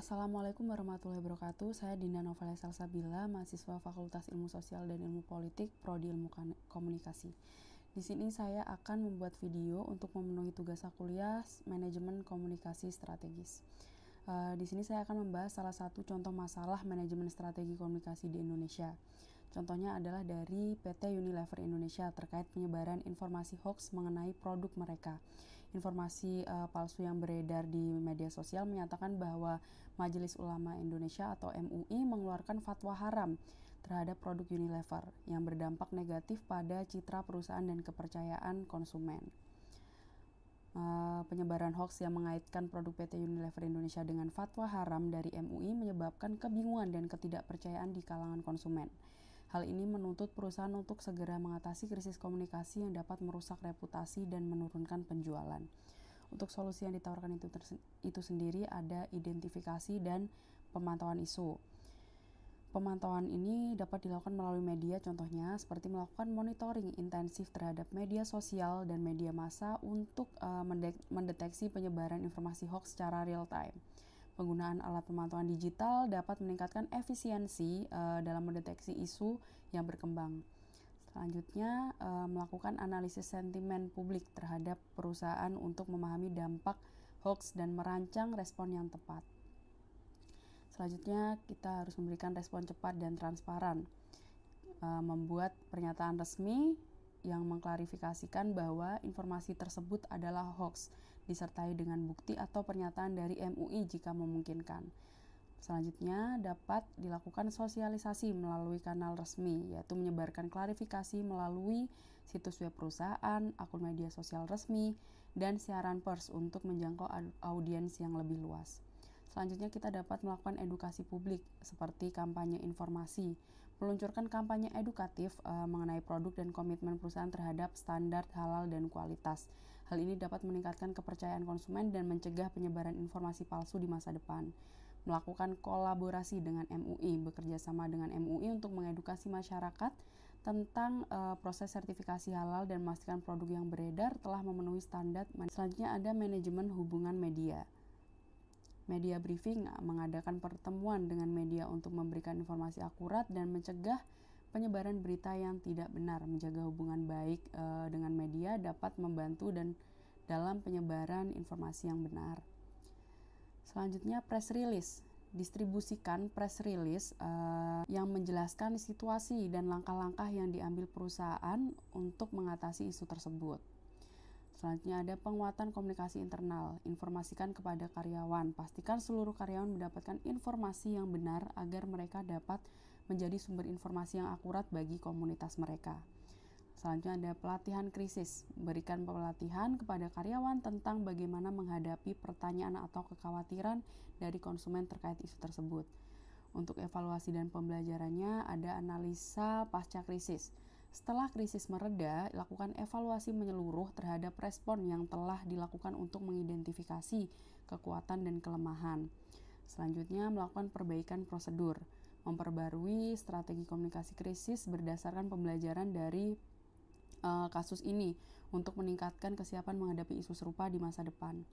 Assalamualaikum warahmatullahi wabarakatuh. Saya Dinda Novalia Salsabila, mahasiswa Fakultas Ilmu Sosial dan Ilmu Politik, Prodi Ilmu Komunikasi. Di sini saya akan membuat video untuk memenuhi tugas kuliah Manajemen Komunikasi Strategis. Di sini saya akan membahas salah satu contoh masalah manajemen strategi komunikasi di Indonesia. Contohnya adalah dari PT Unilever Indonesia terkait penyebaran informasi hoax mengenai produk mereka. Informasi palsu yang beredar di media sosial menyatakan bahwa Majelis Ulama Indonesia atau MUI mengeluarkan fatwa haram terhadap produk Unilever yang berdampak negatif pada citra perusahaan dan kepercayaan konsumen. Penyebaran hoax yang mengaitkan produk PT Unilever Indonesia dengan fatwa haram dari MUI menyebabkan kebingungan dan ketidakpercayaan di kalangan konsumen. Hal ini menuntut perusahaan untuk segera mengatasi krisis komunikasi yang dapat merusak reputasi dan menurunkan penjualan. Untuk solusi yang ditawarkan itu sendiri ada identifikasi dan pemantauan isu. Pemantauan ini dapat dilakukan melalui media, contohnya seperti melakukan monitoring intensif terhadap media sosial dan media massa untuk mendeteksi penyebaran informasi hoax secara real time. Penggunaan alat pemantauan digital dapat meningkatkan efisiensi dalam mendeteksi isu yang berkembang. Selanjutnya, melakukan analisis sentimen publik terhadap perusahaan untuk memahami dampak hoax dan merancang respon yang tepat. Selanjutnya, kita harus memberikan respon cepat dan transparan. Membuat pernyataan resmi yang mengklarifikasikan bahwa informasi tersebut adalah hoax, disertai dengan bukti atau pernyataan dari MUI jika memungkinkan. Selanjutnya, dapat dilakukan sosialisasi melalui kanal resmi, yaitu menyebarkan klarifikasi melalui situs web perusahaan, akun media sosial resmi, dan siaran pers untuk menjangkau audiens yang lebih luas. Selanjutnya kita dapat melakukan edukasi publik seperti kampanye informasi, meluncurkan kampanye edukatif mengenai produk dan komitmen perusahaan terhadap standar halal dan kualitas. Hal ini dapat meningkatkan kepercayaan konsumen dan mencegah penyebaran informasi palsu di masa depan. Melakukan kolaborasi dengan MUI, bekerja sama dengan MUI untuk mengedukasi masyarakat tentang proses sertifikasi halal dan memastikan produk yang beredar telah memenuhi standar. Selanjutnya ada manajemen hubungan media. Media briefing mengadakan pertemuan dengan media untuk memberikan informasi akurat dan mencegah penyebaran berita yang tidak benar. Menjaga hubungan baik dengan media dapat membantu dalam penyebaran informasi yang benar. Selanjutnya press release. Distribusikan press release yang menjelaskan situasi dan langkah-langkah yang diambil perusahaan untuk mengatasi isu tersebut. Selanjutnya ada penguatan komunikasi internal. Informasikan kepada karyawan. Pastikan seluruh karyawan mendapatkan informasi yang benar agar mereka dapat menjadi sumber informasi yang akurat bagi komunitas mereka. Selanjutnya ada pelatihan krisis. Berikan pelatihan kepada karyawan tentang bagaimana menghadapi pertanyaan atau kekhawatiran dari konsumen terkait isu tersebut. Untuk evaluasi dan pembelajarannya ada analisa pasca krisis. Setelah krisis mereda, lakukan evaluasi menyeluruh terhadap respon yang telah dilakukan untuk mengidentifikasi kekuatan dan kelemahan. Selanjutnya, melakukan perbaikan prosedur, memperbarui strategi komunikasi krisis berdasarkan pembelajaran dari kasus ini untuk meningkatkan kesiapan menghadapi isu serupa di masa depan.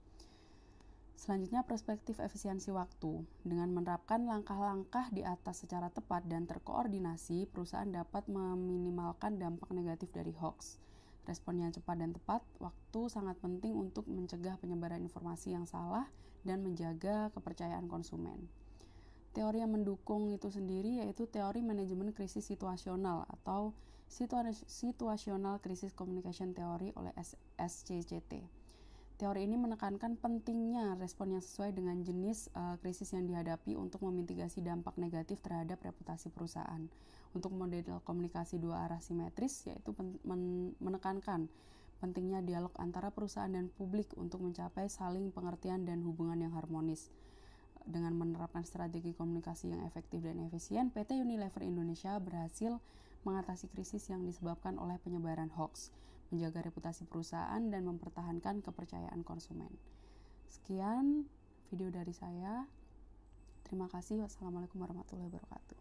Selanjutnya, perspektif efisiensi waktu. Dengan menerapkan langkah-langkah di atas secara tepat dan terkoordinasi, perusahaan dapat meminimalkan dampak negatif dari hoax. Respon yang cepat dan tepat waktu sangat penting untuk mencegah penyebaran informasi yang salah dan menjaga kepercayaan konsumen. Teori yang mendukung itu sendiri yaitu teori manajemen krisis situasional atau Situational Crisis Communication Theory oleh SCCT. Teori ini menekankan pentingnya respon yang sesuai dengan jenis krisis yang dihadapi untuk memitigasi dampak negatif terhadap reputasi perusahaan. Untuk model komunikasi dua arah simetris, yaitu menekankan pentingnya dialog antara perusahaan dan publik untuk mencapai saling pengertian dan hubungan yang harmonis. Dengan menerapkan strategi komunikasi yang efektif dan efisien, PT Unilever Indonesia berhasil mengatasi krisis yang disebabkan oleh penyebaran hoax, menjaga reputasi perusahaan, dan mempertahankan kepercayaan konsumen. Sekian video dari saya. Terima kasih. Wassalamualaikum warahmatullahi wabarakatuh.